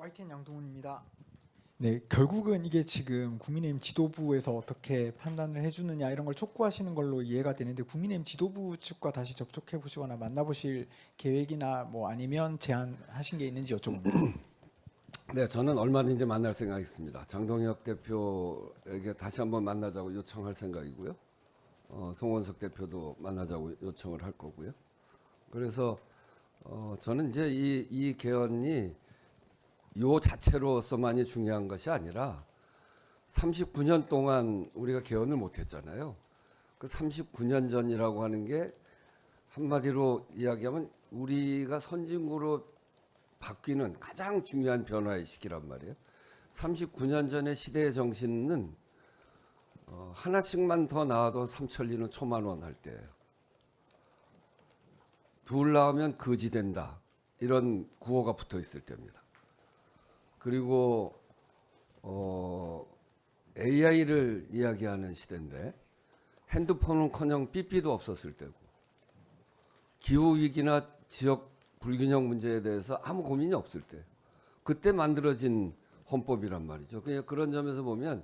YTN 양동훈입니다. 네, 결국은 이게 지금 국민의힘 지도부에서 어떻게 판단을 해주느냐 이런 걸 촉구하시는 걸로 이해가 되는데 국민의힘 지도부 측과 다시 접촉해 보시거나 만나보실 계획이나 뭐 아니면 제안하신 게 있는지 여쭤봅니다. 네, 저는 얼마든지 만날 생각이 있습니다. 장동혁 대표에게 다시 한번 만나자고 요청할 생각이고요. 송원석 대표도 만나자고 요청을 할 거고요. 그래서 저는 이제 이 개헌이 요 자체로서만이 중요한 것이 아니라 39년 동안 우리가 개헌을 못했잖아요. 그 39년 전이라고 하는 게 한마디로 이야기하면 우리가 선진국으로 바뀌는 가장 중요한 변화의 시기란 말이에요. 39년 전의 시대의 정신은 하나씩만 더 나와도 삼천리는 초만원 할 때예요. 둘 나오면 거지 된다. 이런 구호가 붙어 있을 때입니다. 그리고 AI를 이야기하는 시대인데 핸드폰은커녕 삐삐도 없었을 때고 기후 위기나 지역 불균형 문제에 대해서 아무 고민이 없을 때 그때 만들어진 헌법이란 말이죠. 그냥 그런 점에서 보면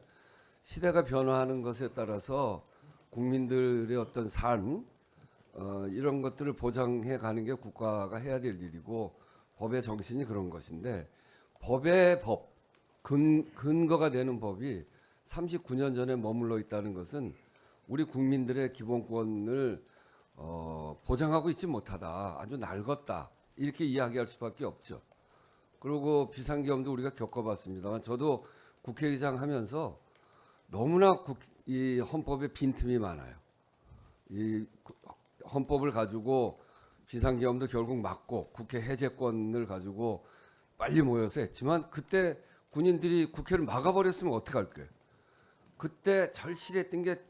시대가 변화하는 것에 따라서 국민들의 어떤 삶 이런 것들을 보장해 가는 게 국가가 해야 될 일이고 법의 정신이 그런 것인데 법의 근거가 되는 법이 39년 전에 머물러 있다는 것은 우리 국민들의 기본권을 보장하고 있지 못하다. 아주 낡았다. 이렇게 이야기할 수밖에 없죠. 그리고 비상계엄도 우리가 겪어봤습니다만 저도 국회의장 하면서 너무나 이 헌법에 빈틈이 많아요. 이 헌법을 가지고 비상계엄도 결국 막고 국회 해제권을 가지고 빨리 모여서 했지만 그때 군인들이 국회를 막아버렸으면 어떡할 거예요. 그때 절실했던 게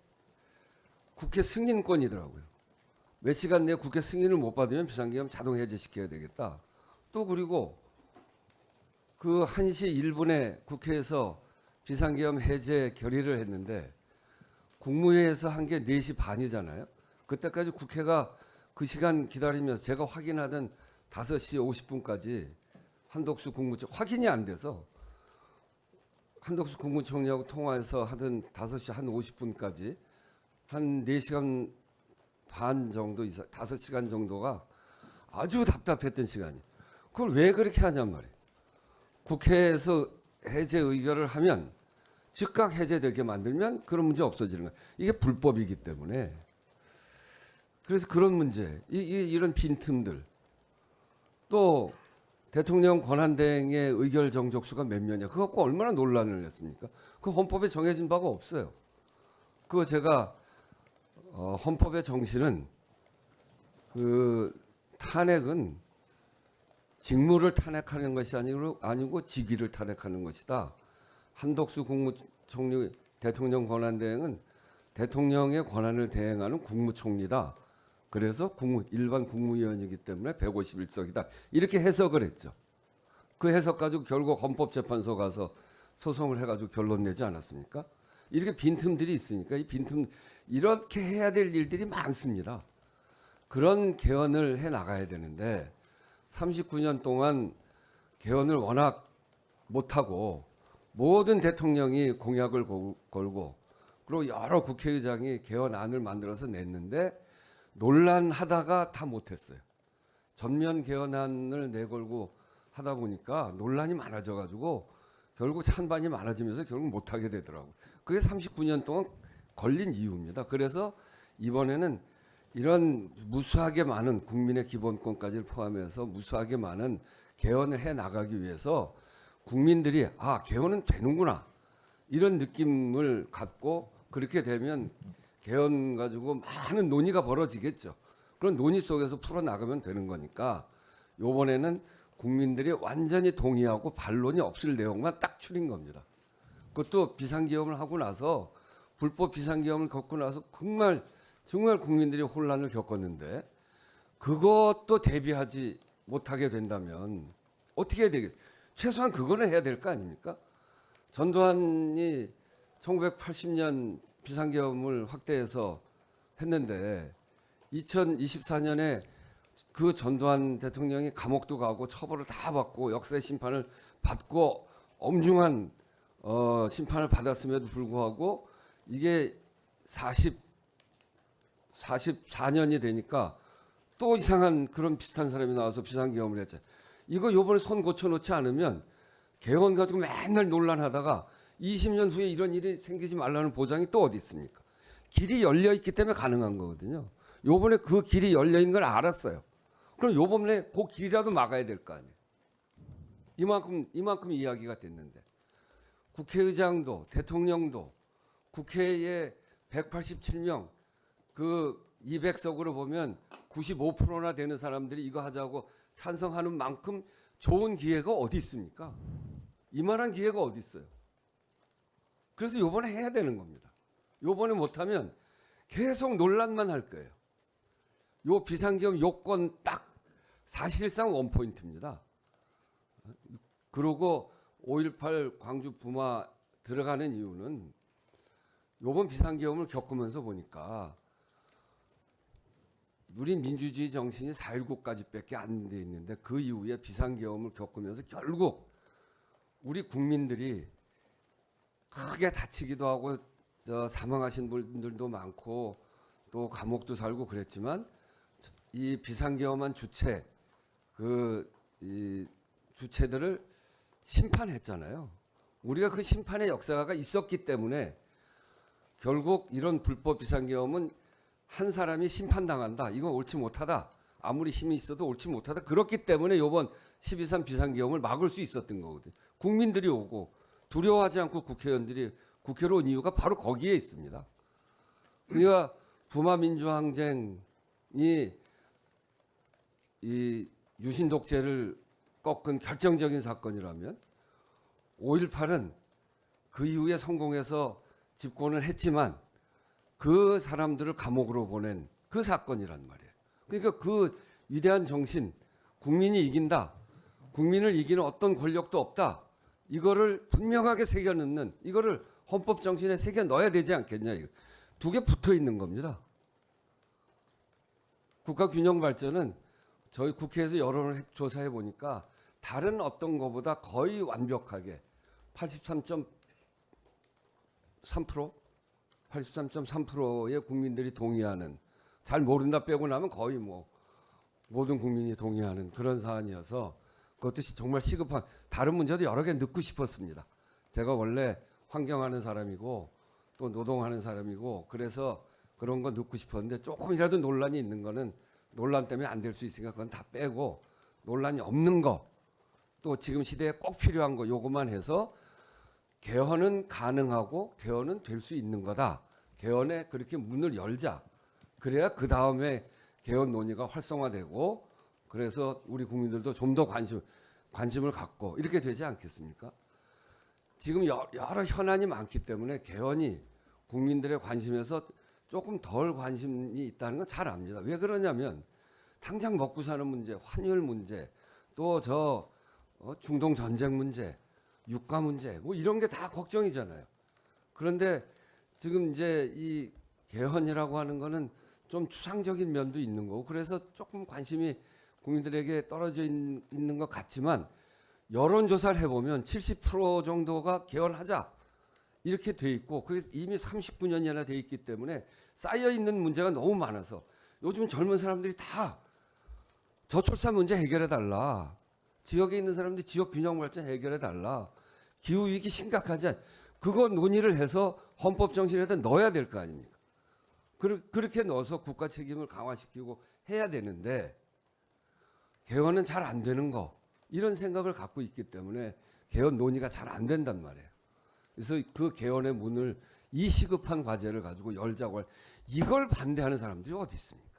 국회 승인권이더라고요. 몇 시간 내에 국회 승인을 못 받으면 비상계엄 자동 해제시켜야 되겠다. 또 그리고 그 1시 1분에 국회에서 비상계엄 해제 결의를 했는데 국무회의에서 한 게 4시 반이잖아요. 그때까지 국회가 그 시간 기다리면서 제가 확인하던 5시 50분까지 한덕수 국무총 확인이 안 돼서 한덕수 국무총리하고 통화해서 하던 5시 한 50분까지 한 4시간 반 정도 이상 5시간 정도가 아주 답답했던 시간이. 그걸 왜 그렇게 하냔 말이에요. 국회에서 해제 의결을 하면 즉각 해제되게 만들면 그런 문제 없어지는 거예요. 이게 불법이기 때문에. 그래서 그런 문제, 이런 빈틈들. 또 대통령 권한대행의 의결 정족수가 몇 명이냐. 그거 갖고 얼마나 논란을 했습니까? 그 헌법에 정해진 바가 없어요. 그거 제가 헌법의 정신은 그 탄핵은 직무를 탄핵하는 것이 아니고 직위를 탄핵하는 것이다. 한덕수 국무총리 대통령 권한대행은 대통령의 권한을 대행하는 국무총리다. 그래서 일반 국무위원이기 때문에 151석이다. 이렇게 해석을 했죠. 그 해석 가지고 결국 헌법재판소 가서 소송을 해가지고 결론 내지 않았습니까? 이렇게 빈틈들이 있으니까 이 빈틈 이렇게 해야 될 일들이 많습니다. 그런 개헌을 해 나가야 되는데 39년 동안 개헌을 워낙 못하고 모든 대통령이 공약을 걸고 그리고 여러 국회의장이 개헌안을 만들어서 냈는데 논란하다가 다 못했어요. 전면 개헌안을 내걸고 하다 보니까 논란이 많아져가지고 결국 찬반이 많아지면서 결국 못하게 되더라고요. 그게 39년 동안 걸린 이유입니다. 그래서 이번에는 이런 무수하게 많은 국민의 기본권까지를 포함해서 무수하게 많은 개헌을 해 나가기 위해서 국민들이 개헌은 되는구나 이런 느낌을 갖고 그렇게 되면 개헌 가지고 많은 논의가 벌어지겠죠. 그런 논의 속에서 풀어나가면 되는 거니까 이번에는 국민들이 완전히 동의하고 반론이 없을 내용만 딱 추린 겁니다. 그것도 비상계엄을 하고 나서 불법 비상계엄을 겪고 나서 정말 국민들이 혼란을 겪었는데 그것도 대비하지 못하게 된다면 어떻게 해야 되겠어요? 최소한 그거는 해야 될 거 아닙니까? 전두환이 1980년 비상계엄을 확대해서 했는데 2024년에 그 전두환 대통령이 감옥도 가고 처벌을 다 받고 역사의 심판을 받고 엄중한 심판을 받았음에도 불구하고 이게 44년이 되니까 또 이상한 그런 비슷한 사람이 나와서 비상계엄을 했죠. 이거 요번에 손 고쳐놓지 않으면 개헌 가지고 맨날 논란하다가 20년 후에 이런 일이 생기지 말라는 보장이 또 어디 있습니까? 길이 열려 있기 때문에 가능한 거거든요. 요번에 그 길이 열려 있는 걸 알았어요. 그럼 요번에 그 길이라도 막아야 될 거 아니에요. 이만큼 이야기가 됐는데 국회의장도 대통령도 국회에 187명 그 200석으로 보면 95%나 되는 사람들이 이거 하자고 찬성하는 만큼 좋은 기회가 어디 있습니까? 이만한 기회가 어디 있어요? 그래서 요번에 해야 되는 겁니다. 요번에 못하면 계속 논란만 할 거예요. 요 비상계엄 요건 딱 사실상 원포인트입니다. 그러고 5.18 광주 부마 들어가는 이유는 요번 비상계엄을 겪으면서 보니까 우리 민주주의 정신이 4.19까지밖에 안 돼 있는데 그 이후에 비상계엄을 겪으면서 결국 우리 국민들이 크게 다치기도 하고 사망하신 분들도 많고 또 감옥도 살고 그랬지만 이 비상계엄한 이 주체들을 심판했잖아요. 우리가 그 심판의 역사가 있었기 때문에 결국 이런 불법 비상계엄은 한 사람이 심판당한다. 이건 옳지 못하다. 아무리 힘이 있어도 옳지 못하다. 그렇기 때문에 이번 12.3 비상계엄을 막을 수 있었던 거거든요. 국민들이 오고 두려워하지 않고 국회의원들이 국회로 온 이유가 바로 거기에 있습니다. 그러니까 부마민주항쟁이 이 유신 독재를 꺾은 결정적인 사건이라면 5.18은 그 이후에 성공해서 집권을 했지만 그 사람들을 감옥으로 보낸 그 사건이란 말이에요. 그러니까 그 위대한 정신, 국민이 이긴다, 국민을 이기는 어떤 권력도 없다, 이거를 분명하게 새겨넣는, 이거를 헌법 정신에 새겨 넣어야 되지 않겠냐. 두 개 붙어 있는 겁니다. 국가 균형 발전은 저희 국회에서 여론을 조사해 보니까 다른 어떤 것보다 거의 완벽하게 83.3%의 국민들이 동의하는, 잘 모른다 빼고 나면 거의 뭐 모든 국민이 동의하는 그런 사안이어서 그것도 정말 시급한, 다른 문제도 여러 개 넣고 싶었습니다. 제가 원래 환경하는 사람이고 또 노동하는 사람이고 그래서 그런 거 넣고 싶었는데 조금이라도 논란이 있는 거는 논란 때문에 안 될 수 있으니까 그건 다 빼고 논란이 없는 거, 또 지금 시대에 꼭 필요한 거 요것만 해서 개헌은 가능하고 개헌은 될 수 있는 거다. 개헌에 그렇게 문을 열자. 그래야 그 다음에 개헌 논의가 활성화되고 그래서 우리 국민들도 좀 더 관심을 갖고 이렇게 되지 않겠습니까? 지금 여러 현안이 많기 때문에 개헌이 국민들의 관심에서 조금 덜 관심이 있다는 건 잘 압니다. 왜 그러냐면 당장 먹고 사는 문제, 환율 문제, 또 중동 전쟁 문제, 유가 문제, 뭐 이런 게 다 걱정이잖아요. 그런데 지금 이제 이 개헌이라고 하는 거는 좀 추상적인 면도 있는 거고 그래서 조금 관심이 국민들에게 떨어져 있는 것 같지만 여론조사를 해보면 70% 정도가 개헌하자 이렇게 돼 있고 그게 이미 39년이나 돼 있기 때문에 쌓여 있는 문제가 너무 많아서 요즘 젊은 사람들이 다 저출산 문제 해결해 달라, 지역에 있는 사람들이 지역 균형 발전 해결해 달라, 기후 위기 심각하지, 그거 논의를 해서 헌법 정신에다 넣어야 될 거 아닙니까? 그렇게 넣어서 국가 책임을 강화시키고 해야 되는데 개헌은 잘 안 되는 거, 이런 생각을 갖고 있기 때문에 개헌 논의가 잘 안 된단 말이에요. 그래서 그 개헌의 문을 이 시급한 과제를 가지고 열자고 이걸 반대하는 사람들이 어디 있습니까?